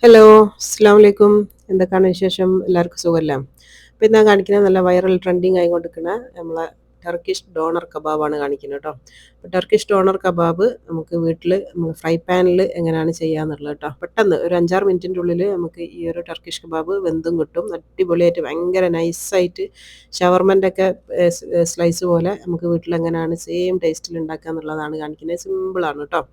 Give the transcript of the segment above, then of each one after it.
Hello, അസ്സലാമു അലൈക്കും. എന്തൊക്കെയാണ് വിശേഷം? എല്ലാവർക്കും സുഖമല്ലേ? അപ്പോൾ ഇന്ന് ഞാൻ കാണിക്കുന്നത് നല്ല വൈറൽ ട്രെൻഡിങ് ആയിക്കൊണ്ടിരിക്കുന്ന നമ്മളെ ടർക്കിഷ് ഡോണർ കബാബാണ് കാണിക്കുന്നത് കേട്ടോ. അപ്പോൾ ടർക്കിഷ് ഡോണർ കബാബ് നമുക്ക് വീട്ടിൽ ഫ്രൈ പാനിൽ എങ്ങനെയാണ് ചെയ്യാന്നുള്ളത് കേട്ടോ. പെട്ടെന്ന് ഒരു 5-6 മിനിറ്റിൻ്റെ ഉള്ളിൽ നമുക്ക് ഈ ഒരു ടർക്കിഷ് കബാബ് വെന്തും കിട്ടും. അടിപൊളിയായിട്ട് ഭയങ്കര നൈസായിട്ട് ഷവർമൻ്റെ ഒക്കെ സ്ലൈസ് പോലെ നമുക്ക് വീട്ടിൽ എങ്ങനെയാണ് സെയിം ടേസ്റ്റിൽ ഉണ്ടാക്കുക എന്നുള്ളതാണ് കാണിക്കുന്നത്. സിമ്പിളാണ് കേട്ടോ.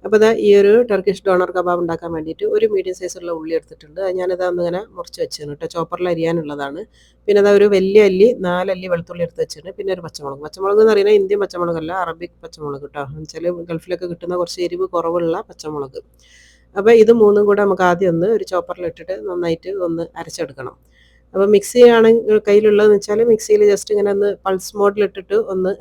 അപ്പോൾ ദാ ഈ ഒരു ടർക്കിഷ് ഡോണർ കബാബ് ഉണ്ടാക്കാൻ വേണ്ടിയിട്ട് ഒരു മീഡിയം സൈസുള്ള ഉള്ളി എടുത്തിട്ടുണ്ട്. അത് ഞാനിത് ഒന്നിങ്ങനെ മുറിച്ച് വെച്ചാണ് കേട്ടോ. ചോപ്പറിൽ അരിയാനുള്ളതാണ്. പിന്നെ അതാ ഒരു വലിയ അല്ലി 4 അല്ലി വെളുത്തുള്ളി എടുത്ത് വെച്ചിട്ടുണ്ട്. പിന്നെ ഒരു പച്ചമുളക്. പച്ചമുളക് എന്ന് പറയുന്നത് ഇന്ത്യൻ പച്ചമുളകല്ല, അറബിക് പച്ചമുളക് കേട്ടോ. എന്നുവെച്ചാൽ ഗൾഫിലൊക്കെ കിട്ടുന്ന കുറച്ച് എരിവ് കുറവുള്ള പച്ചമുളക്. അപ്പോൾ ഇത് മൂന്നും കൂടെ നമുക്ക് ആദ്യം ഒന്ന് ഒരു ചോപ്പറിൽ ഇട്ടിട്ട് നന്നായിട്ട് ഒന്ന് അരച്ചെടുക്കണം. അപ്പോൾ മിക്സി ആണ് കയ്യിലുള്ളതെന്ന് വെച്ചാൽ മിക്സിയിൽ ജസ്റ്റ് ഇങ്ങനെ ഒന്ന് പൾസ് മോഡിലിട്ടിട്ട് ഒന്ന്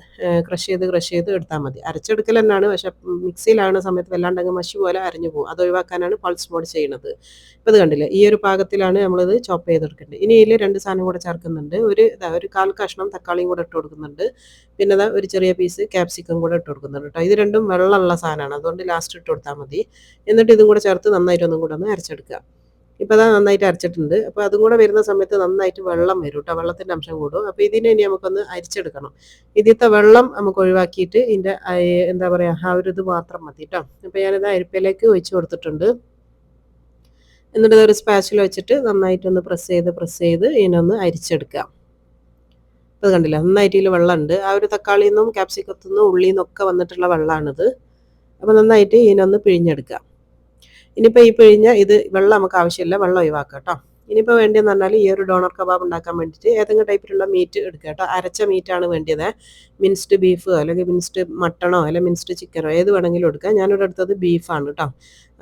ക്രഷ് ചെയ്ത് എടുത്താൽ മതി. അരച്ചെടുക്കൽ തന്നെയാണ്, പക്ഷെ മിക്സിയിലാകുന്ന സമയത്ത് വല്ലാണ്ടങ്ങ് മഷി പോലെ അരഞ്ഞു പോകും. അത് ഒഴിവാക്കാനാണ് പൾസ് മോഡ് ചെയ്യണത്. ഇപ്പോൾ ഇത് കണ്ടില്ലേ, ഈ ഒരു പാകത്തിലാണ് നമ്മളിത് ചോപ്പ് ചെയ്തെടുക്കേണ്ടത്. ഇനി ഇതിൽ 2 സാധനം കൂടെ ചേർക്കുന്നുണ്ട്. ഒരു 1/4 കഷ്ണം തക്കാളിയും കൂടെ ഇട്ട് കൊടുക്കുന്നുണ്ട്. പിന്നെ ഒരു ചെറിയ പീസ് ക്യാപ്സിക്കം കൂടെ ഇട്ട് കൊടുക്കുന്നുണ്ട് കേട്ടോ. ഇത് രണ്ടും വെള്ളമുള്ള സാധനമാണ്, അതുകൊണ്ട് ലാസ്റ്റ് ഇട്ട് കൊടുത്താൽ മതി. എന്നിട്ട് ഇതും കൂടെ ചേർത്ത് നന്നായിട്ട് ഒന്നും കൂടെ ഒന്ന് അരച്ചെടുക്കുക. ഇപ്പോൾ അതാ നന്നായിട്ട് അരച്ചിട്ടുണ്ട്. അപ്പോൾ അതും കൂടെ വരുന്ന സമയത്ത് നന്നായിട്ട് വെള്ളം വരും കേട്ടോ, വെള്ളത്തിൻ്റെ അംശം കൂടും. അപ്പോൾ ഇതിനെ ഇനി നമുക്കൊന്ന് അരിച്ചെടുക്കണം. ഇതിലത്തെ വെള്ളം നമുക്ക് ഒഴിവാക്കിയിട്ട് ഇതിൻ്റെ എന്താ പറയുക, ആ ഒരു ഇത് മാത്രം മതി കേട്ടോ. അപ്പോൾ ഞാനിത് അരിപ്പയിലേക്ക് ഒഴിച്ച് കൊടുത്തിട്ടുണ്ട്. എന്നിട്ട് ഇതൊരു സ്പാച്ചിൽ വെച്ചിട്ട് നന്നായിട്ടൊന്ന് പ്രസ് ചെയ്ത് ഇതിനൊന്ന് അരിച്ചെടുക്കുക. അപ്പോൾ അത് കണ്ടില്ല, നന്നായിട്ട് ഇതിൽ വെള്ളമുണ്ട്. ആ ഒരു തക്കാളിയിൽ നിന്നും ക്യാപ്സിക്കത്തു നിന്നും ഉള്ളിൽ നിന്നൊക്കെ വന്നിട്ടുള്ള വെള്ളമാണിത്. അപ്പോൾ നന്നായിട്ട് ഇതിനൊന്ന് പിഴിഞ്ഞെടുക്കുക. ഇനിയിപ്പോൾ ഈ പിഴിഞ്ഞ ഇത് വെള്ളം നമുക്ക് ആവശ്യമില്ല, വെള്ളം ഒഴിവാക്കുക കേട്ടോ. ഇനിയിപ്പോൾ വേണ്ടിയെന്ന് പറഞ്ഞാൽ ഈ ഒരു ഡോണർ കബാബ് ഉണ്ടാക്കാൻ വേണ്ടിയിട്ട് ഏതെങ്കിലും ടൈപ്പിലുള്ള മീറ്റ് എടുക്കുക കേട്ടോ. അരച്ച മീറ്റാണ് വേണ്ടിയത്. മിൻസ്ഡ് ബീഫോ അല്ലെങ്കിൽ മിൻസ്ഡ് മട്ടണോ അല്ലെങ്കിൽ മിൻസ്ഡ് ചിക്കനോ ഏത് വേണമെങ്കിലും എടുക്കാം. ഞാനിവിടെ എടുത്തത് ബീഫാണ് കേട്ടോ.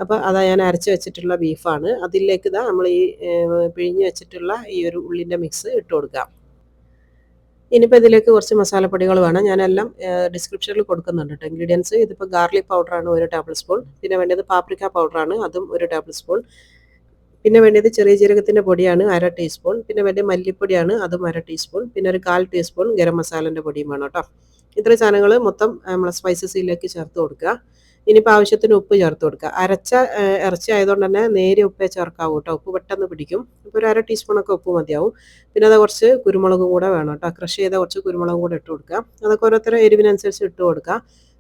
അപ്പോൾ അതാ ഞാൻ അരച്ച് വെച്ചിട്ടുള്ള ബീഫാണ്. അതിലേക്ക് ഇതാ നമ്മൾ ഈ പിഴിഞ്ഞ് വെച്ചിട്ടുള്ള ഈ ഒരു ഉള്ളിൻ്റെ മിക്സ് ഇട്ട് കൊടുക്കുക. ഇനിയിപ്പോൾ ഇതിലേക്ക് കുറച്ച് മസാലപ്പൊടികൾ വേണം. ഞാനെല്ലാം ഡിസ്ക്രിപ്ഷനിൽ കൊടുക്കുന്നുണ്ട് കേട്ടോ ഇൻഗ്രീഡിയൻസ്. ഇതിപ്പോൾ ഗാർലിക് പൗഡറാണ് 1 ടേബിൾ സ്പൂൺ. പിന്നെ വേണ്ടത് പാപ്രിക്ക പൗഡറാണ്, അതും 1 ടേബിൾ സ്പൂൺ. പിന്നെ വേണ്ടത് ചെറിയ ജീരകത്തിൻ്റെ പൊടിയാണ് 1/2 ടീസ്പൂൺ. പിന്നെ വേണ്ടത് മല്ലിപ്പൊടിയാണ്, അതും 1/2 ടീസ്പൂൺ. പിന്നെ ഒരു 1/4 ടീസ്പൂൺ ഗരം മസാലൻ്റെ പൊടിയും വേണം കേട്ടോ. ഇത്രയും സാധനങ്ങൾ മൊത്തം നമ്മളെ സ്പൈസസിലേക്ക് ചേർത്ത് കൊടുക്കുക. ഇനിയിപ്പോൾ ആവശ്യത്തിന് ഉപ്പ് ചേർത്ത് കൊടുക്കുക. അരച്ച ഇറച്ചി ആയതുകൊണ്ട് തന്നെ നേരിയ ഉപ്പേ ചേർക്കാവൂ കേട്ടോ. ഉപ്പ് പെട്ടെന്ന് പിടിക്കും. ഇപ്പോൾ ഒരു 1/2 ടീസ്പൂണൊക്കെ ഉപ്പ് മതിയാവും. പിന്നെ അത് കുറച്ച് കുരുമുളകും കൂടെ വേണം കേട്ടോ. ക്രഷ് ചെയ്ത കുറച്ച് കുരുമുളകും കൂടെ ഇട്ട് കൊടുക്കുക. അതൊക്കെ ഓരോരുത്തരുടെ എരിവിനനുസരിച്ച് ഇട്ട് കൊടുക്കുക.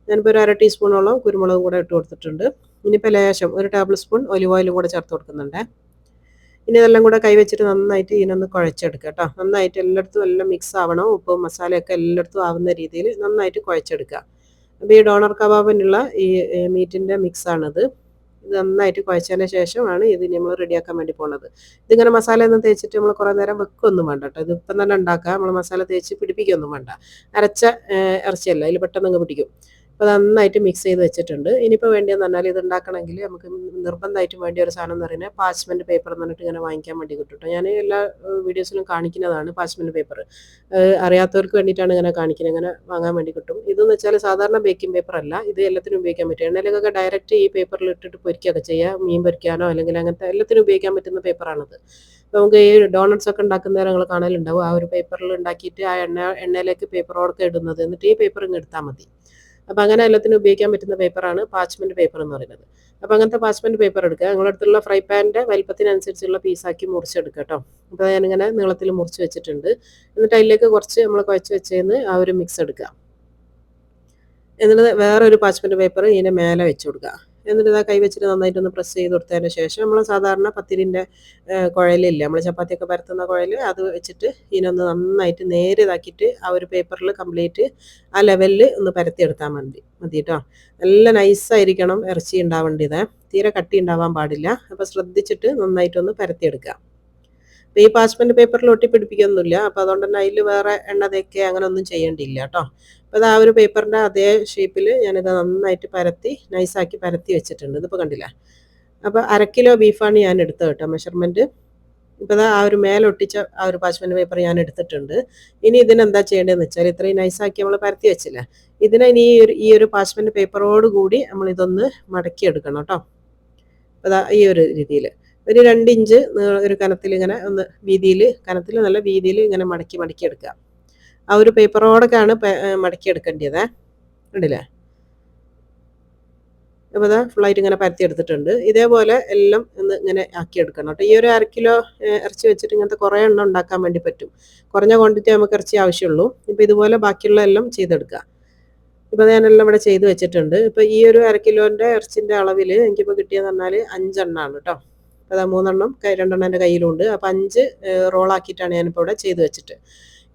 ഞാനിപ്പോൾ ഒരു 1/2 ടീസ്പൂണോളം കുരുമുളകും കൂടെ ഇട്ട് കൊടുത്തിട്ടുണ്ട്. ഇനിയിപ്പോൾ ലേശം 1 ടേബിൾ സ്പൂൺ ഒലിവ് ഓയിലും കൂടെ ചേർത്ത് കൊടുക്കുന്നുണ്ട്. ഇനി ഇതെല്ലാം കൂടെ കൈവച്ചിട്ട് നന്നായിട്ട് ഇതിനൊന്ന് കുഴച്ചെടുക്കുക കേട്ടോ. നന്നായിട്ട് എല്ലായിടത്തും എല്ലാം മിക്സ് ആവണം. ഉപ്പും മസാലയൊക്കെ എല്ലായിടത്തും ആവുന്ന രീതിയിൽ നന്നായിട്ട് കുഴച്ചെടുക്കുക. അപ്പോൾ ഈ ഡോണർ കബാബിനുള്ള ഈ മീറ്റിൻ്റെ മിക്സാണിത്. ഇത് നന്നായിട്ട് കുഴച്ചതിന് ശേഷമാണ് ഇത് നമ്മൾ റെഡിയാക്കാൻ വേണ്ടി പോകുന്നത്. ഇതിങ്ങനെ മസാല ഒന്നും തേച്ചിട്ട് നമ്മൾ കുറേ നേരം വെക്കുകയൊന്നും വേണ്ട കേട്ടോ. ഇത് ഇപ്പം തന്നെ ഉണ്ടാക്കുക. നമ്മൾ മസാല തേച്ച് പിടിപ്പിക്കുകയൊന്നും വേണ്ട. അരച്ച ഇറച്ചിയല്ല, അതിൽ പെട്ടെന്ന് അങ്ങ് പിടിക്കും. അപ്പോൾ നന്നായിട്ട് മിക്സ് ചെയ്ത് വെച്ചിട്ടുണ്ട്. ഇനിയിപ്പോൾ വേണ്ടിയെന്ന് പറഞ്ഞാൽ ഇത് ഉണ്ടാക്കണമെങ്കിൽ നമുക്ക് നിർബന്ധമായിട്ടും വേണ്ടിയ ഒരു സാധനം എന്ന് പറയുന്നത് പാച്ച്മെൻറ്റ് പേപ്പർ എന്ന് പറഞ്ഞിട്ട് ഇങ്ങനെ വാങ്ങിക്കാൻ വേണ്ടി കിട്ടും കേട്ടോ. ഞാൻ എല്ലാ വീഡിയോസിലും കാണിക്കുന്നതാണ് പാച്ച്മെൻറ്റ് പേപ്പർ. അറിയാത്തവർക്ക് വേണ്ടിയിട്ടാണ് ഇങ്ങനെ കാണിക്കുന്നത്. ഇങ്ങനെ വാങ്ങാൻ വേണ്ടി കിട്ടും. ഇതെന്ന് വെച്ചാൽ സാധാരണ ബേക്കിംഗ് പേപ്പർ അല്ല, ഇത് എല്ലാത്തിനും ഉപയോഗിക്കാൻ പറ്റും. എണ്ണയിലേക്കൊക്കെ ഡയറക്റ്റ് ഈ പേപ്പറിൽ ഇട്ടിട്ട് പൊരിക്കുകയൊക്കെ ചെയ്യുക. മീൻ പൊരിക്കാനോ അല്ലെങ്കിൽ അങ്ങനത്തെ എല്ലാത്തിനും ഉപയോഗിക്കാൻ പറ്റുന്ന പേപ്പറാണിത്. അപ്പോൾ നമുക്ക് ഈ ഡോണറ്റ്സ് ഒക്കെ ഉണ്ടാക്കുന്ന നിങ്ങൾ കാണലുണ്ടാവും. ആ ഒരു പേപ്പറിൽ ഉണ്ടാക്കിയിട്ട് ആ എണ്ണയിലേക്ക് പേപ്പറോടൊക്കെ ഇടുന്നത്. എന്നിട്ട് ഈ പേപ്പർ ഇങ്ങ് എടുത്താൽ മതി. അപ്പോൾ അങ്ങനെ എല്ലാത്തിനും ഉപയോഗിക്കാൻ പറ്റുന്ന പേപ്പറാണ് പാച്ച്മെൻറ്റ് പേപ്പർ എന്ന് പറയുന്നത്. അപ്പോൾ അങ്ങനത്തെ പാച്ച്മെൻറ്റ് പേപ്പർ എടുക്കുക. നിങ്ങളുടെ അടുത്തുള്ള ഫ്രൈ പാനിൻ്റെ വലിപ്പത്തിനനുസരിച്ചുള്ള പീസാക്കി മുറിച്ചെടുക്കുക കേട്ടോ. അപ്പോൾ ഞാനിങ്ങനെ നീളത്തിൽ മുറിച്ച് വെച്ചിട്ടുണ്ട്. എന്നിട്ട് അതിലേക്ക് കുറച്ച് നമ്മൾ കുഴച്ച് വെച്ചതിന് ആ ഒരു മിക്സ് എടുക്കുക. എന്നിട്ട് വേറൊരു പാച്ച്മെൻറ്റ് പേപ്പർ ഇതിൻ്റെ മേലെ വെച്ച് കൊടുക്കുക. എന്നിട്ട് ഇതാ കൈ വെച്ചിട്ട് നന്നായിട്ടൊന്ന് പ്രസ് ചെയ്ത് കൊടുത്തതിന് ശേഷം നമ്മൾ സാധാരണ പത്തിരിൻ്റെ കുഴലില്ലേ, നമ്മൾ ചപ്പാത്തിയൊക്കെ പരത്തുന്ന കുഴൽ, അത് വെച്ചിട്ട് ഇതിനൊന്ന് നന്നായിട്ട് നേരെ ഇതാക്കിയിട്ട് ആ ഒരു പേപ്പറിൽ കംപ്ലീറ്റ് ആ ലെവലിൽ ഒന്ന് പരത്തിയെടുത്താൽ മതി കേട്ടോ. നല്ല നൈസായിരിക്കണം ഇറച്ചി ഉണ്ടാവേണ്ടത്, തീരെ കട്ടി ഉണ്ടാവാൻ പാടില്ല. അപ്പോൾ ശ്രദ്ധിച്ചിട്ട് നന്നായിട്ടൊന്ന് പരത്തിയെടുക്കുക. അപ്പോൾ ഈ പാച്ച്മെൻറ്റ് പേപ്പറിൽ ഒട്ടിപ്പിടിപ്പിക്കൊന്നുമില്ല. അപ്പോൾ അതുകൊണ്ട് തന്നെ അതിൽ വേറെ എണ്ണ തേക്കുക അങ്ങനെ ഒന്നും ചെയ്യേണ്ടിയില്ല കേട്ടോ. അപ്പോൾ അത് ആ ഒരു പേപ്പറിൻ്റെ അതേ ഷേപ്പിൽ ഞാനിത് നന്നായിട്ട് പരത്തി നൈസാക്കി പരത്തി വെച്ചിട്ടുണ്ട്. ഇതിപ്പോൾ കണ്ടില്ല. അപ്പോൾ 1/2 കിലോ ബീഫാണ് ഞാൻ എടുത്തത് കേട്ടോ മെഷർമെൻറ്റ്. ഇപ്പോൾ അത് ആ ഒരു മേലൊട്ടിച്ച ആ ഒരു പാച്ച്മെൻറ്റ് പേപ്പർ ഞാൻ എടുത്തിട്ടുണ്ട്. ഇനി ഇതിനെന്താ ചെയ്യേണ്ടതെന്ന് വെച്ചാൽ ഇത്രയും നൈസാക്കി നമ്മൾ പരത്തി വെച്ചില്ലേ, ഇതിനെ ഇനി ഈ ഒരു പാച്ച്മെൻറ്റ് പേപ്പറോട് കൂടി നമ്മളിതൊന്ന് മടക്കി എടുക്കണം കേട്ടോ. അപ്പോൾ ഈ ഒരു രീതിയിൽ ഒരു 2 ഇഞ്ച് ഒരു കനത്തിൽ ഇങ്ങനെ ഒന്ന് വീതിയിൽ, കനത്തിൽ നല്ല വീതിയിൽ ഇങ്ങനെ മടക്കി മടക്കി എടുക്കുക. ആ ഒരു പേപ്പറോടൊക്കെയാണ് മടക്കി എടുക്കേണ്ടത്. കണ്ടില്ലേ. അപ്പോൾ ഇതാ ഫുള്ളായിട്ട് ഇങ്ങനെ പരത്തി എടുത്തിട്ടുണ്ട്. ഇതേപോലെ എല്ലാം ഒന്ന് ഇങ്ങനെ ആക്കിയെടുക്കണം കേട്ടോ. ഈ ഒരു 1/2 കിലോ ഇറച്ചി വെച്ചിട്ട് ഇങ്ങനത്തെ കുറേ എണ്ണം ഉണ്ടാക്കാൻ വേണ്ടി പറ്റും. കുറഞ്ഞ ക്വാണ്ടിറ്റി നമുക്ക് ഇറച്ചി ആവശ്യമുള്ളൂ. ഇപ്പോൾ ഇതുപോലെ ബാക്കിയുള്ള എല്ലാം ചെയ്തെടുക്കുക. ഇപ്പോൾ ഞാനെല്ലാം ഇവിടെ ചെയ്ത് വെച്ചിട്ടുണ്ട്. ഇപ്പോൾ ഈ ഒരു 1/2 കിലോൻ്റെ ഇറച്ചിൻ്റെ അളവിൽ എനിക്കിപ്പോൾ കിട്ടിയെന്ന് പറഞ്ഞാൽ 5 എണ്ണമാണ് കേട്ടോ. അപ്പോൾ അതാ 3 എണ്ണം 2 എണ്ണം എൻ്റെ കയ്യിലുണ്ട്. അപ്പോൾ 5 റോളാക്കിയിട്ടാണ് ഞാനിപ്പോൾ ഇവിടെ ചെയ്ത് വെച്ചിട്ട്.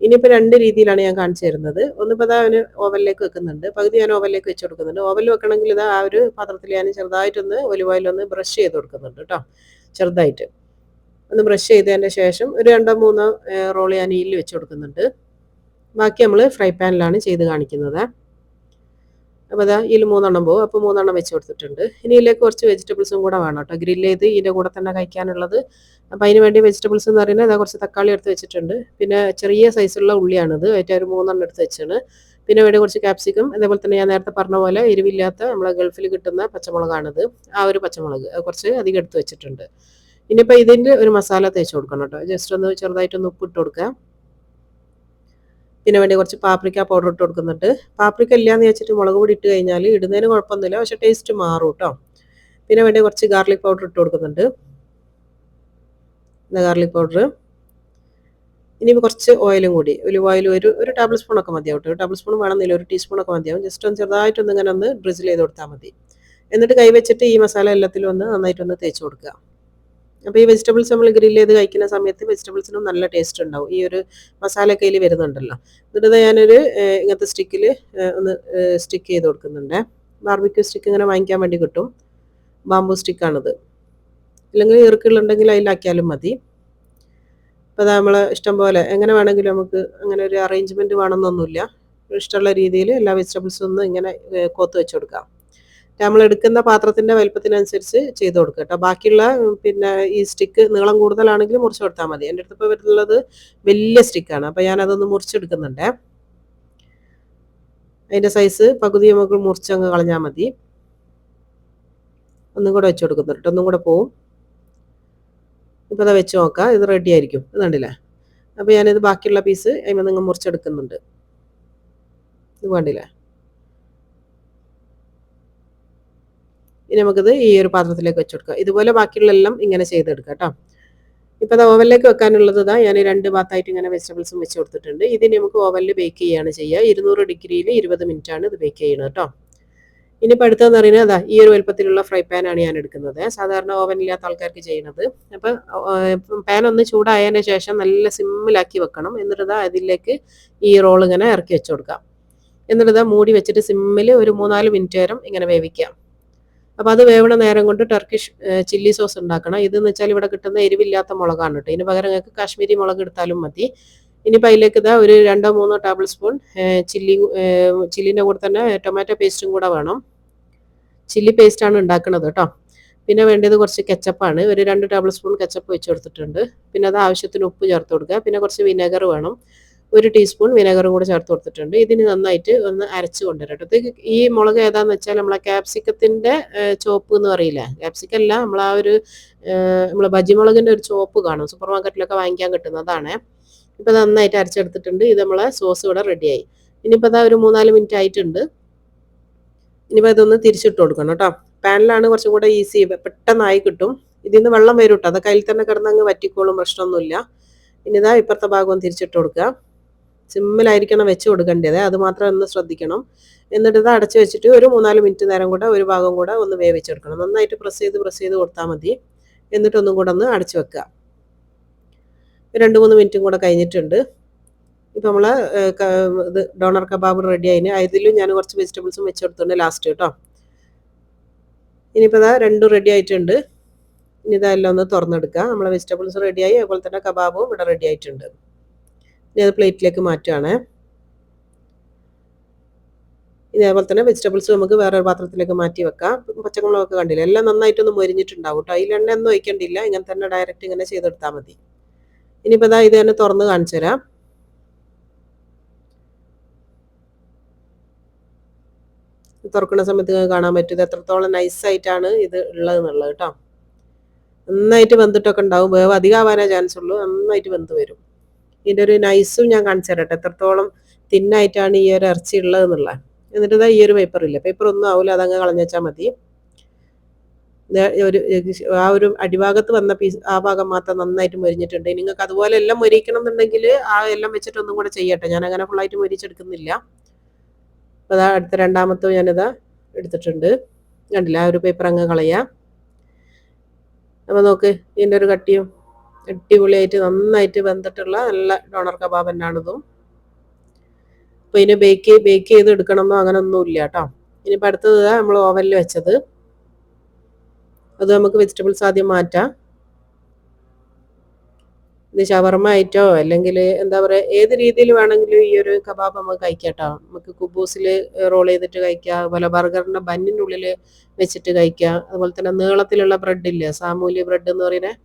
ഇനിയിപ്പോൾ 2 രീതിയിലാണ് ഞാൻ കാണിച്ചു തരുന്നത്. ഒന്നിപ്പോൾ ഇതാ അവന് ഓവനിലേക്ക് വെക്കുന്നുണ്ട്. പകുതി ഞാൻ ഓവനിലേക്ക് വെച്ച് കൊടുക്കുന്നുണ്ട്. ഓവനിൽ വെക്കണമെങ്കിൽ ഇതാ ആ ഒരു പാത്രത്തിൽ ഞാൻ ചെറുതായിട്ടൊന്ന് ഒലിവ് ഓയിലൊന്ന് ബ്രഷ് ചെയ്ത് കൊടുക്കുന്നുണ്ട് കേട്ടോ, ചെറുതായിട്ട് ഒന്ന് ബ്രഷ് ചെയ്തതിൻ്റെ ശേഷം ഒരു 2-3 റോൾ ഞാൻ ഈയിൽ വെച്ച് കൊടുക്കുന്നുണ്ട്. ബാക്കി നമ്മൾ ഫ്രൈ പാനിലാണ് ചെയ്ത് കാണിക്കുന്നത്. അപ്പോൾ അതാ ഇതിൽ 3 എണ്ണം പോകും. അപ്പോൾ 3 എണ്ണം വെച്ച് കൊടുത്തിട്ടുണ്ട്. ഇനി ഇതിലേക്ക് കുറച്ച് വെജിറ്റബിൾസും കൂടെ വേണം കേട്ടോ, ഗ്രില്ല് ചെയ്ത് ഇതിൻ്റെ കൂടെ തന്നെ കഴിക്കാനുള്ളത്. അപ്പോൾ അതിന് വേണ്ടി വെജിറ്റബിൾസ് എന്ന് പറയുന്നത് അതാ കുറച്ച് തക്കാളി എടുത്ത് വെച്ചിട്ടുണ്ട്. പിന്നെ ചെറിയ സൈസുള്ള ഉള്ളിയാണിത്, ഏറ്റവും ഒരു 3 എണ്ണം എടുത്ത് വെച്ചാണ്. പിന്നെ ഇവിടെ കുറച്ച് ക്യാപ്സിക്കം, അതേപോലെ തന്നെ ഞാൻ നേരത്തെ പറഞ്ഞ പോലെ എരിവില്ലാത്ത നമ്മളെ ഗൾഫിൽ കിട്ടുന്ന പച്ചമുളകാണിത്. ആ ഒരു പച്ചമുളക് കുറച്ച് അധികം എടുത്ത് വെച്ചിട്ടുണ്ട്. ഇനിയിപ്പോൾ ഇതിൻ്റെ ഒരു മസാല തേച്ച് കൊടുക്കണം കേട്ടോ. ജസ്റ്റ് ഒന്ന് ചെറുതായിട്ടൊന്ന് ഉപ്പ് ഇട്ട് കൊടുക്കുക. പിന്നെ വേണ്ടി കുറച്ച് പാപ്രിക്ക പൗഡർ ഇട്ട് കൊടുക്കുന്നുണ്ട്. പാപ്രിക്ക ഇല്ലയെന്ന് വെച്ചിട്ട് മുളക് പൊടി ഇട്ട് കഴിഞ്ഞാൽ ഇടുന്നതിന് കുഴപ്പമൊന്നുമില്ല, പക്ഷേ ടേസ്റ്റ് മാറും കേട്ടോ. പിന്നെ വേണ്ടി കുറച്ച് ഗാർലിക് പൗഡർ ഇട്ട് കൊടുക്കുന്നുണ്ട്. Garlic powder. ഇനിയിപ്പോൾ കുറച്ച് ഓയിലും കൂടി, ഒലിവ് ഓയിൽ ഒരു ടേബിൾ സ്പൂണൊക്കെ മതിയാവും കേട്ടോ. ഒരു ടേബിൾ സ്പൂൺ വേണമെന്നില്ല, ഒരു ടീസ്പൂണൊക്കെ മതിയാവും. ജസ്റ്റ് ഒന്ന് ചെറുതായിട്ടൊന്ന് ഇങ്ങനെ ഒന്ന് ഡ്രിസിൽ ചെയ്ത് കൊടുത്താൽ മതി. എന്നിട്ട് കൈ വെച്ചിട്ട് ഈ മസാല എല്ലാത്തിലും ഒന്ന് നന്നായിട്ടൊന്ന് തേച്ച് കൊടുക്കുക. അപ്പോൾ ഈ വെജിറ്റബിൾസ് നമ്മൾ ഗ്രില്ല് ചെയ്ത് കഴിക്കുന്ന സമയത്ത് വെജിറ്റബിൾസിനും നല്ല ടേസ്റ്റ് ഉണ്ടാവും. ഈ ഒരു മസാലയൊക്കെ ഇതിൽ വരുന്നുണ്ടല്ലോ. എന്നിട്ട് ഞാനൊരു ഇങ്ങനത്തെ സ്റ്റിക്കിൽ ഒന്ന് സ്റ്റിക്ക് ചെയ്ത് കൊടുക്കുന്നുണ്ട്. ബാർബിക്യൂ സ്റ്റിക്ക് ഇങ്ങനെ വാങ്ങിക്കാൻ വേണ്ടി കിട്ടും, ബാംബു സ്റ്റിക്കാണിത്. ഇല്ലെങ്കിൽ ഇറുക്കുകളുണ്ടെങ്കിൽ അതിലാക്കിയാലും മതി. അപ്പോൾ നമ്മൾ ഇഷ്ടം പോലെ എങ്ങനെ വേണമെങ്കിലും നമുക്ക് അങ്ങനെ ഒരു അറേഞ്ച്മെൻറ്റ് വേണമെന്നൊന്നുമില്ല. ഇഷ്ടമുള്ള രീതിയിൽ എല്ലാ വെജിറ്റബിൾസും ഒന്ന് ഇങ്ങനെ കോത്ത് വെച്ച് കൊടുക്കാം. നമ്മൾ എടുക്കുന്ന പാത്രത്തിൻ്റെ വലുപ്പത്തിനനുസരിച്ച് ചെയ്ത് കൊടുക്കുക കേട്ടോ. ബാക്കിയുള്ള പിന്നെ ഈ സ്റ്റിക്ക് നീളം കൂടുതലാണെങ്കിൽ മുറിച്ച് കൊടുത്താൽ മതി. എൻ്റെ അടുത്ത് ഇപ്പോൾ വരുന്നത് വലിയ സ്റ്റിക്കാണ്, അപ്പോൾ ഞാനതൊന്ന് മുറിച്ചെടുക്കുന്നുണ്ട്. അതിൻ്റെ സൈസ് പകുതി നമുക്ക് മുറിച്ചങ്ങ് കളഞ്ഞാൽ മതി. ഒന്നും കൂടെ വെച്ച് കൊടുക്കുന്നുണ്ട് കേട്ടോ, ഒന്നും കൂടെ പോവും. ഇപ്പോൾ അത് വെച്ച് നോക്കാം, ഇത് റെഡി ആയിരിക്കും. ഇത് കണ്ടില്ലേ? അപ്പോൾ ഞാനിത് ബാക്കിയുള്ള പീസ് അതിൽ നിങ്ങൾ മുറിച്ചെടുക്കുന്നുണ്ട്. ഇത് വേണ്ടില്ലേ? ഇനി നമുക്കിത് ഈ ഒരു പാത്രത്തിലേക്ക് വെച്ച് കൊടുക്കാം. ഇതുപോലെ ബാക്കിയുള്ള എല്ലാം ഇങ്ങനെ ചെയ്തെടുക്കാം കേട്ടോ. ഇപ്പോൾ അത് ഓവനിലേക്ക് വെക്കാനുള്ളത് ഇതാ ഞാൻ 2 ഭാഗത്തായിട്ട് ഇങ്ങനെ വെജിറ്റബിൾസും വെച്ച് കൊടുത്തിട്ടുണ്ട്. ഇതിന് നമുക്ക് ഓവനിൽ ബേക്ക് ചെയ്യുകയാണ് ചെയ്യുക. 200 ഡിഗ്രിയിൽ 20 മിനിറ്റാണ് ഇത് ബേക്ക് ചെയ്യുന്നത് കേട്ടോ. ഇനിയിപ്പോൾ അടുത്തതെന്ന് പറയുന്നത് അതാ ഈ ഒരു വലുപ്പത്തിലുള്ള ഫ്രൈ പാനാണ് ഞാൻ എടുക്കുന്നത്. സാധാരണ ഓവനില്ലാത്ത ആൾക്കാർക്ക് ചെയ്യുന്നത്. അപ്പോൾ പാൻ ഒന്ന് ചൂടായതിന് ശേഷം നല്ല സിമ്മിലാക്കി വെക്കണം. എന്നിട്ട് ഇതാ അതിലേക്ക് ഈ റോൾ ഇങ്ങനെ ഇറക്കി വെച്ച് കൊടുക്കാം. എന്നിട്ട് ഇതാ മൂടി വെച്ചിട്ട് സിമ്മിൽ ഒരു 3-4 മിനിറ്റ് നേരം ഇങ്ങനെ വേവിക്കാം. അപ്പോൾ അത് വേവണ നേരം കൊണ്ട് ടർക്കിഷ് ചില്ലി സോസ് ഉണ്ടാക്കണം. ഇതെന്ന് വെച്ചാൽ ഇവിടെ കിട്ടുന്ന എരിവില്ലാത്ത മുളകാണ് കേട്ടോ. ഇതിന് പകരം നിങ്ങൾക്ക് കാശ്മീരി മുളക് എടുത്താലും മതി. ഇനിയിപ്പോൾ അതിലേക്ക് ഇതാ ഒരു 2-3 ടേബിൾ സ്പൂൺ ചില്ലിൻ്റെ കൂടെ തന്നെ ടൊമാറ്റോ പേസ്റ്റും കൂടെ വേണം. ചില്ലി പേസ്റ്റാണ് ഉണ്ടാക്കുന്നത് കേട്ടോ. പിന്നെ വേണ്ടത് കുറച്ച് കെച്ചപ്പാണ്. ഒരു 2 ടേബിൾ സ്പൂൺ കെച്ചപ്പ് വെച്ച് കൊടുത്തിട്ടുണ്ട്. പിന്നെ അത് ആവശ്യത്തിന് ഉപ്പ് ചേർത്ത് കൊടുക്കുക. പിന്നെ കുറച്ച് വിനെഗർ വേണം, 1 ടീസ്പൂൺ വിനെഗറും കൂടെ ചേർത്ത് കൊടുത്തിട്ടുണ്ട്. ഇതിന് നന്നായിട്ട് ഒന്ന് അരച്ച് കൊണ്ടുവരട്ടെ. ഈ മുളക് ഏതാന്ന് വെച്ചാൽ നമ്മളെ ക്യാപ്സിക്കത്തിൻ്റെ ചോപ്പ് എന്ന് പറയില്ലേ, ക്യാപ്സിക്കല്ല, നമ്മളാ ഒരു നമ്മളെ ബജിമുളകിൻ്റെ ഒരു ചോപ്പ് കാണും, സൂപ്പർ മാർക്കറ്റിലൊക്കെ വാങ്ങിക്കാൻ കിട്ടുന്നതാണ്. ഇപ്പോൾ നന്നായിട്ട് അരച്ചെടുത്തിട്ടുണ്ട്. ഇത് നമ്മളെ സോസ് ഇവിടെ റെഡിയായി. ഇനിയിപ്പോൾ അതാ ഒരു 3-4 മിനിറ്റ് ആയിട്ടുണ്ട്. ഇനിയിപ്പോൾ ഇതൊന്ന് തിരിച്ചിട്ട് കൊടുക്കണം കേട്ടോ. പാനിലാണ് കുറച്ചും കൂടെ ഈസി, പെട്ടെന്നായി കിട്ടും. ഇതിൽ നിന്ന് വെള്ളം വരും കേട്ടോ, അതൊക്കെ അതിൽ തന്നെ കിടന്നങ്ങ് വറ്റിക്കോളും, പ്രശ്നമൊന്നുമില്ല. ഇനി ഇതാ ഇപ്പുറത്തെ ഭാഗം തിരിച്ചിട്ട് കൊടുക്കുക. സിമ്മിലായിരിക്കണം വെച്ച് കൊടുക്കേണ്ടത്, അത് മാത്രം ഒന്ന് ശ്രദ്ധിക്കണം. എന്നിട്ട് ഇത് അടച്ച് വെച്ചിട്ട് ഒരു 3-4 മിനിറ്റ് നേരം കൂടെ ഒരു ഭാഗം കൂടെ ഒന്ന് വേവിച്ചെടുക്കണം. നന്നായിട്ട് പ്രസ് ചെയ്ത് കൊടുത്താൽ മതി. എന്നിട്ടൊന്നും കൂടെ ഒന്ന് അടച്ച് വെക്കുക. 2-3 മിനിറ്റും കൂടെ കഴിഞ്ഞിട്ടുണ്ട്. ഇപ്പോൾ നമ്മൾ ഇത് ഡോണർ കബാബ് റെഡി ആയിന്. അതിലും ഞാൻ കുറച്ച് വെജിറ്റബിൾസും വെച്ച് കൊടുത്തിട്ടുണ്ട് ലാസ്റ്റ് കേട്ടോ. ഇനിയിപ്പോൾ ഇതാ രണ്ടും റെഡി ആയിട്ടുണ്ട്. ഇനി ഇതെല്ലാം ഒന്ന് തുറന്നെടുക്കുക. നമ്മളെ വെജിറ്റബിൾസ് റെഡിയായി, അതുപോലെ തന്നെ കബാബും ഇവിടെ റെഡി ആയിട്ടുണ്ട്. ഇനി അത് പ്ലേറ്റിലേക്ക് മാറ്റുകയാണ്. ഇനി അതുപോലെ തന്നെ വെജിറ്റബിൾസ് നമുക്ക് വേറെ ഒരു പാത്രത്തിലേക്ക് മാറ്റി വെക്കാം. പച്ചമുളകൊക്കെ കണ്ടില്ല, എല്ലാം നന്നായിട്ടൊന്ന് മൊരിഞ്ഞിട്ടുണ്ടാവും കേട്ടോ. അതിൽ എണ്ണ ഒന്നും ഒഴിക്കേണ്ടില്ല, ഇങ്ങനെ തന്നെ ഡയറക്റ്റ് ഇങ്ങനെ ചെയ്തെടുത്താൽ മതി. ഇനിയിപ്പോൾ ഇതാ ഇത് തന്നെ തുറന്ന് കാണിച്ചു തരാം. തുറക്കുന്ന സമയത്ത് കാണാൻ പറ്റും ഇത് എത്രത്തോളം നൈസായിട്ടാണ് ഇത് ഉള്ളതെന്നുള്ളത് കേട്ടോ. നന്നായിട്ട് വെന്തിട്ടൊക്കെ ഉണ്ടാവും. വേവ് അധികം ആവാനേ ചാൻസ് ഉള്ളൂ, നന്നായിട്ട് വെന്ത് വരും. ഇതിൻ്റെ ഒരു നൈസും ഞാൻ കാണിച്ചു തരട്ടെ, എത്രത്തോളം തിന്നായിട്ടാണ് ഈ ഒരു ഇറച്ചി ഉള്ളതെന്നുള്ളത്. എന്നിട്ട് ഇതാ ഈ ഒരു പേപ്പറില്ല, പേപ്പർ ഒന്നും ആവില്ല, അതങ്ങ് കളഞ്ഞു വെച്ചാൽ മതി. ഒരു ആ ഒരു അടിഭാഗത്ത് വന്ന പീസ് ആ ഭാഗം മാത്രം നന്നായിട്ട് മൊരിഞ്ഞിട്ടുണ്ട്. നിങ്ങൾക്ക് അതുപോലെ എല്ലാം മൊരിക്കണം എന്നുണ്ടെങ്കിൽ ആ എല്ലാം വെച്ചിട്ട് ഒന്നും കൂടെ ചെയ്യട്ടെ. ഞാൻ അങ്ങനെ ഫുള്ളായിട്ട് മൊരിച്ചെടുക്കുന്നില്ല. അപ്പോൾ അതാ അടുത്ത രണ്ടാമത്തെ ഞാനിതാ എടുത്തിട്ടുണ്ട്. കണ്ടില്ല, ആ ഒരു പേപ്പർ അങ്ങ് കളയാം. അപ്പോൾ നോക്ക്, ഇതിൻ്റെ ഒരു കട്ടിയും അടിപൊളിയായിട്ട് നന്നായിട്ട് വെന്തിട്ടുള്ള നല്ല ഡോണർ കബാബ് തന്നെയാണിതും. അപ്പോൾ ഇതിന് ബേക്ക് ചെയ്ത് എടുക്കണമെന്നോ അങ്ങനെ ഒന്നും ഇല്ല കേട്ടോ. ഇനിയിപ്പോൾ അടുത്തത് നമ്മൾ ഓവനിൽ വെച്ചത്, അത് നമുക്ക് വെജിറ്റബിൾസ് ആദ്യം മാറ്റാം. ഇത് ഷവർമ ആയിട്ടോ അല്ലെങ്കിൽ എന്താ പറയുക, ഏത് രീതിയിൽ വേണമെങ്കിലും ഈ ഒരു കബാബ് നമുക്ക് കഴിക്കാം കേട്ടോ. നമുക്ക് കുബൂസിൽ റോൾ ചെയ്തിട്ട് കഴിക്കാം, അതുപോലെ ബർഗറിൻ്റെ ബന്നിൻ്റെ ഉള്ളിൽ വെച്ചിട്ട് കഴിക്കാം, അതുപോലെ തന്നെ നീളത്തിലുള്ള ബ്രെഡില്ലേ, സാമൂലി ബ്രെഡ് എന്ന് പറയുന്നത്,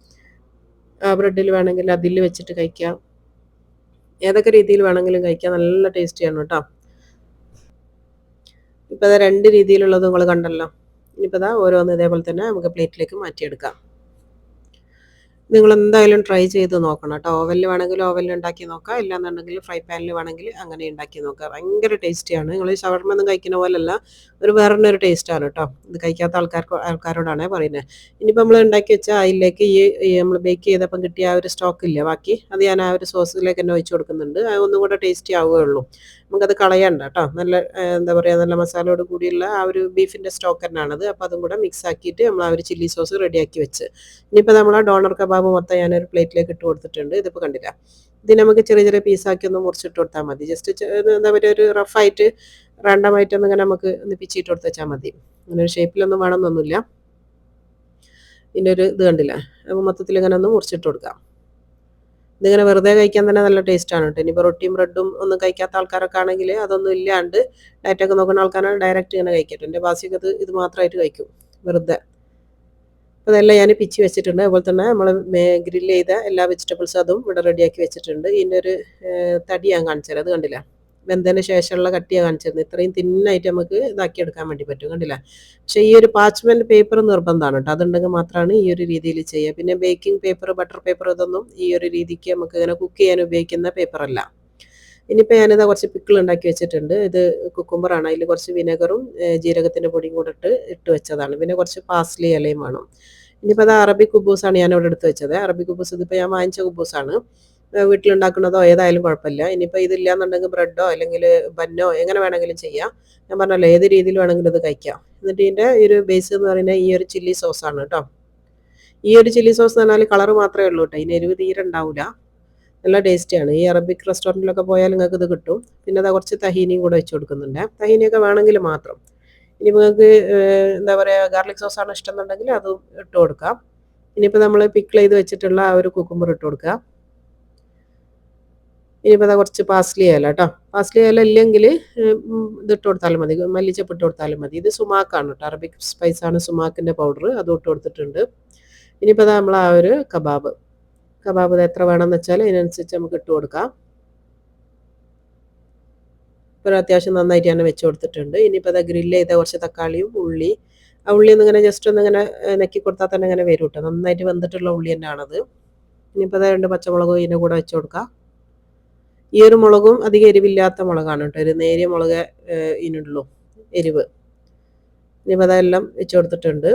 ആ ബ്രെഡിൽ വേണമെങ്കിൽ അതിൽ വെച്ചിട്ട് കഴിക്കാം. ഏതൊക്കെ രീതിയിൽ വേണമെങ്കിലും കഴിക്കാം, നല്ല ടേസ്റ്റിയാണ് കേട്ടോ. ഇപ്പോൾ അത് രണ്ട് രീതിയിലുള്ളത് നിങ്ങൾ കണ്ടല്ലോ. ഇനിയിപ്പോൾ ഇതാ ഓരോന്ന് ഇതേപോലെ തന്നെ നമുക്ക് പ്ലേറ്റിലേക്ക് മാറ്റിയെടുക്കാം. നിങ്ങൾ എന്തായാലും ട്രൈ ചെയ്ത് നോക്കണം കേട്ടോ. ഓവനിൽ വേണമെങ്കിൽ ഓവനിൽ ഉണ്ടാക്കി നോക്കാം, ഇല്ലാന്നുണ്ടെങ്കിൽ ഫ്രൈ പാനിൽ വേണമെങ്കിൽ അങ്ങനെ ഉണ്ടാക്കി നോക്കാം. ഭയങ്കര ടേസ്റ്റിയാണ്. നിങ്ങൾ ഷവർമ ഒന്നും കഴിക്കുന്ന പോലെയല്ല, ഒരു വേറൊരു ടേസ്റ്റാണ് കേട്ടോ. ഇത് കഴിക്കാത്ത ആൾക്കാരോടാണ് പറയുന്നത്. ഇനിയിപ്പോൾ നമ്മൾ ഉണ്ടാക്കി വെച്ചാൽ അതിലേക്ക് ഈ നമ്മൾ ബേക്ക് ചെയ്തപ്പം കിട്ടിയ ആ ഒരു സ്റ്റോക്ക് ഇല്ല ബാക്കി, അത് ഞാൻ ആ ഒരു സോസിലേക്ക് തന്നെ ഒഴിച്ച് കൊടുക്കുന്നുണ്ട്. അത് ഒന്നും കൂടെ ടേസ്റ്റി ആവുകയുള്ളൂ. നമുക്കത് കളയണ്ട കേട്ടോ. നല്ല എന്താ പറയുക, നല്ല മസാലയോട് കൂടിയുള്ള ആ ഒരു ബീഫിൻ്റെ സ്റ്റോക്ക് തന്നെയാണത്. അപ്പോൾ അതും കൂടെ മിക്സ് ആക്കിയിട്ട് നമ്മൾ ആ ഒരു ചില്ലി സോസ് റെഡിയാക്കി വെച്ച്, ഇനിയിപ്പോൾ നമ്മൾ ആ ഡോണർ കബാബ് മൊത്തം ഞാനൊരു പ്ലേറ്റിലേക്ക് ഇട്ട് കൊടുത്തിട്ടുണ്ട്. ഇതിപ്പോൾ കണ്ടില്ല, ഇത് നമുക്ക് ചെറിയ ചെറിയ പീസാക്കി ഒന്ന് മുറിച്ചിട്ട് കൊടുത്താൽ മതി. ജസ്റ്റ് എന്താ പറയുക, ഒരു റഫായിട്ട് റാൻഡമായിട്ടൊന്നും ഇങ്ങനെ നമുക്ക് ഒന്ന് പിച്ചിട്ട് കൊടുത്ത് വെച്ചാൽ മതി. അങ്ങനെ ഒരു ഷേപ്പിലൊന്നും വേണമെന്നൊന്നുമില്ല. ഇതിൻ്റെ ഒരു ഇത് കണ്ടില്ല, അപ്പോൾ മൊത്തത്തിൽ ഇങ്ങനെ ഒന്ന് മുറിച്ചിട്ട് കൊടുക്കാം. ഇതിങ്ങനെ വെറുതെ കഴിക്കാൻ തന്നെ നല്ല ടേസ്റ്റാണ് കേട്ടോ. ഇനിയിപ്പോൾ റൊട്ടിയും ബ്രെഡും ഒന്നും കഴിക്കാത്ത ആൾക്കാരൊക്കെ ആണെങ്കിൽ അതൊന്നും ഇല്ലാണ്ട് ഡയറ്റൊക്കെ നോക്കുന്ന ആൾക്കാരാണ് ഡയറക്റ്റ് ഇങ്ങനെ കഴിക്കട്ടെ. എൻ്റെ ബാസിയൊക്കെ ഇത് മാത്രമായിട്ട് കഴിക്കും വെറുതെ. അപ്പോൾ അതെല്ലാം ഞാൻ പിച്ചി വെച്ചിട്ടുണ്ട്. അതുപോലെ തന്നെ നമ്മൾ ഗ്രില്ല് ചെയ്ത എല്ലാ വെജിറ്റബിൾസും അതും ഇവിടെ റെഡിയാക്കി വെച്ചിട്ടുണ്ട്. ഇതിൻ്റെ ഒരു തടി ഞാൻ കാണിച്ചുതരാം. അത് കണ്ടില്ല, വെന്തതിന് ശേഷമുള്ള കട്ടിയാണ് കാണിച്ചിരുന്നത്. ഇത്രയും തിന്നായിട്ട് നമുക്ക് ഇതാക്കി എടുക്കാൻ വേണ്ടി പറ്റും, കണ്ടില്ല. പക്ഷേ ഈ ഒരു പാച്ച്മെൻറ്റ് പേപ്പർ നിർബന്ധമാണ് കേട്ടോ. അതുണ്ടെങ്കിൽ മാത്രമാണ് ഈ ഒരു രീതിയിൽ ചെയ്യുക. പിന്നെ ബേക്കിംഗ് പേപ്പർ, ബട്ടർ പേപ്പർ, ഇതൊന്നും ഈ ഒരു രീതിക്ക് നമുക്ക് ഇങ്ങനെ കുക്ക് ചെയ്യാൻ ഉപയോഗിക്കുന്ന പേപ്പറല്ല. ഇനിയിപ്പോൾ ഞാനിതാ കുറച്ച് പിക്കിൾ ഉണ്ടാക്കി വെച്ചിട്ടുണ്ട്. ഇത് കുക്കുംബറാണ്. അതിൽ കുറച്ച് വിനെഗറും ജീരകത്തിൻ്റെ പൊടിയും കൂടെ ഇട്ട് വെച്ചതാണ്. പിന്നെ കുറച്ച് പാസ്ലി ഇലയും വേണം. ഇനിയിപ്പോൾ അത് അറബിക് കുബൂസാണ് ഞാനിവിടെ എടുത്ത് വെച്ചത്. അറബിക് കുബൂസ് ഇതിപ്പോൾ ഞാൻ വാങ്ങിച്ച കുബൂസാണ്. വീട്ടിലുണ്ടാക്കുന്നതോ ഏതായാലും കുഴപ്പമില്ല. ഇനിയിപ്പോൾ ഇതില്ലാന്നുണ്ടെങ്കിൽ ബ്രെഡോ അല്ലെങ്കിൽ ബന്നോ എങ്ങനെ വേണമെങ്കിലും ചെയ്യാം. ഞാൻ പറഞ്ഞല്ലോ, ഏത് രീതിയിൽ വേണമെങ്കിലും ഇത് കഴിക്കാം. എന്നിട്ട് ഇതിൻ്റെ ഒരു ബേസ് എന്ന് പറയുന്നത് ഈ ഒരു ചില്ലി സോസാണ് കേട്ടോ. ഈ ഒരു ചില്ലി സോസ് എന്ന് പറഞ്ഞാൽ കളർ മാത്രമേ ഉള്ളൂ കേട്ടോ, ഇതിന് എരിവ് തീരെ ഉണ്ടാവില്ല. നല്ല ടേസ്റ്റിയാണ്. ഈ അറബിക് റെസ്റ്റോറൻറ്റിലൊക്കെ പോയാൽ നിങ്ങൾക്ക് ഇത് കിട്ടും. പിന്നെ അത് കുറച്ച് തഹീനിയും കൂടെ വെച്ച് കൊടുക്കുന്നുണ്ട്. തഹീനിയൊക്കെ വേണമെങ്കിൽ മാത്രം. ഇനി നിങ്ങൾക്ക് എന്താ പറയുക, ഗാർലിക് സോസാണ് ഇഷ്ടം എന്നുണ്ടെങ്കിൽ അതും ഇട്ട് കൊടുക്കാം. ഇനിയിപ്പോൾ നമ്മൾ പിക്കിൾ ചെയ്ത് വെച്ചിട്ടുള്ള ആ ഒരു കുക്കുംബർ ഇട്ട് കൊടുക്കുക. ഇനിയിപ്പോൾ അതാ കുറച്ച് പാസ്ലി ഇല കേട്ടോ. പാസ്ലി ഇല ഇല്ലെങ്കിൽ ഇതിട്ട് കൊടുത്താലും മതി, മല്ലിച്ചപ്പ് ഇട്ട് കൊടുത്താലും മതി. ഇത് സുമാക്കാണ് കേട്ടോ, അറബിക് സ്പൈസാണ്, സുമാക്കിൻ്റെ പൗഡർ, അതും ഇട്ട് കൊടുത്തിട്ടുണ്ട്. ഇനിയിപ്പോൾ അതാ നമ്മൾ ആ ഒരു കബാബ് ഇത് എത്ര വേണമെന്ന് വെച്ചാൽ അതിനനുസരിച്ച് നമുക്ക് ഇട്ട് കൊടുക്കാം. ഇപ്പോൾ അത്യാവശ്യം നന്നായിട്ട് തന്നെ വെച്ച് കൊടുത്തിട്ടുണ്ട്. ഇനിയിപ്പോൾ അത് ഗ്രില്ല് ചെയ്ത കുറച്ച് തക്കാളിയും ഉള്ളി, ആ ഉള്ളി ഒന്നിങ്ങനെ ജസ്റ്റ് ഒന്നിങ്ങനെ നെക്കി കൊടുത്താൽ തന്നെ ഇങ്ങനെ വരും കേട്ടോ. നന്നായിട്ട് വെന്തിട്ടുള്ള ഉള്ളി തന്നെയാണത്. ഇനിയിപ്പോൾ അത് 2 പച്ചമുളകും ഇതിൻ്റെ കൂടെ വെച്ച് കൊടുക്കാം. ഈ ഒരു മുളകും അധികം എരിവില്ലാത്ത മുളകാണ് കേട്ടോ, ഒരു നേരിയ മുളക് ഇതിനുള്ളൂ എരിവ്. ഇനിയിപ്പോൾ അതെല്ലാം വെച്ച് കൊടുത്തിട്ടുണ്ട്.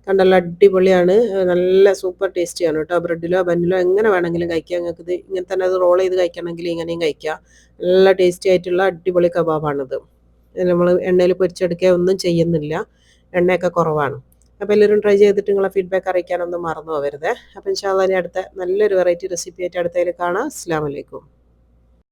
കണ്ടല്ലോ, അടിപൊളിയാണ്, നല്ല സൂപ്പർ ടേസ്റ്റിയാണ് കേട്ടോ. ബ്രെഡിലോ ബന്നിലോ എങ്ങനെ വേണമെങ്കിലും കഴിക്കാം. നിങ്ങൾക്ക് ഇത് ഇങ്ങനെ തന്നെ അത് റോൾ ചെയ്ത് കഴിക്കണമെങ്കിൽ ഇങ്ങനെയും കഴിക്കാം. നല്ല ടേസ്റ്റി ആയിട്ടുള്ള അടിപൊളി കബാബാണിത്. നമ്മൾ എണ്ണയിൽ പൊരിച്ചെടുക്കുക ഒന്നും ചെയ്യുന്നില്ല, എണ്ണയൊക്കെ കുറവാണ്. അപ്പോൾ എല്ലാവരും ട്രൈ ചെയ്തിട്ട് നിങ്ങളെ ഫീഡ്ബാക്ക് അറിയിക്കാനൊന്നും മറന്നു പോകരുത്. അപ്പോൾ ഇൻഷാ അല്ലാഹ് അടുത്ത നല്ലൊരു വെറൈറ്റി റെസിപ്പി ആയിട്ട് അടുത്തതിൽ കാണാം. അസ്സലാമു അലൈക്കും.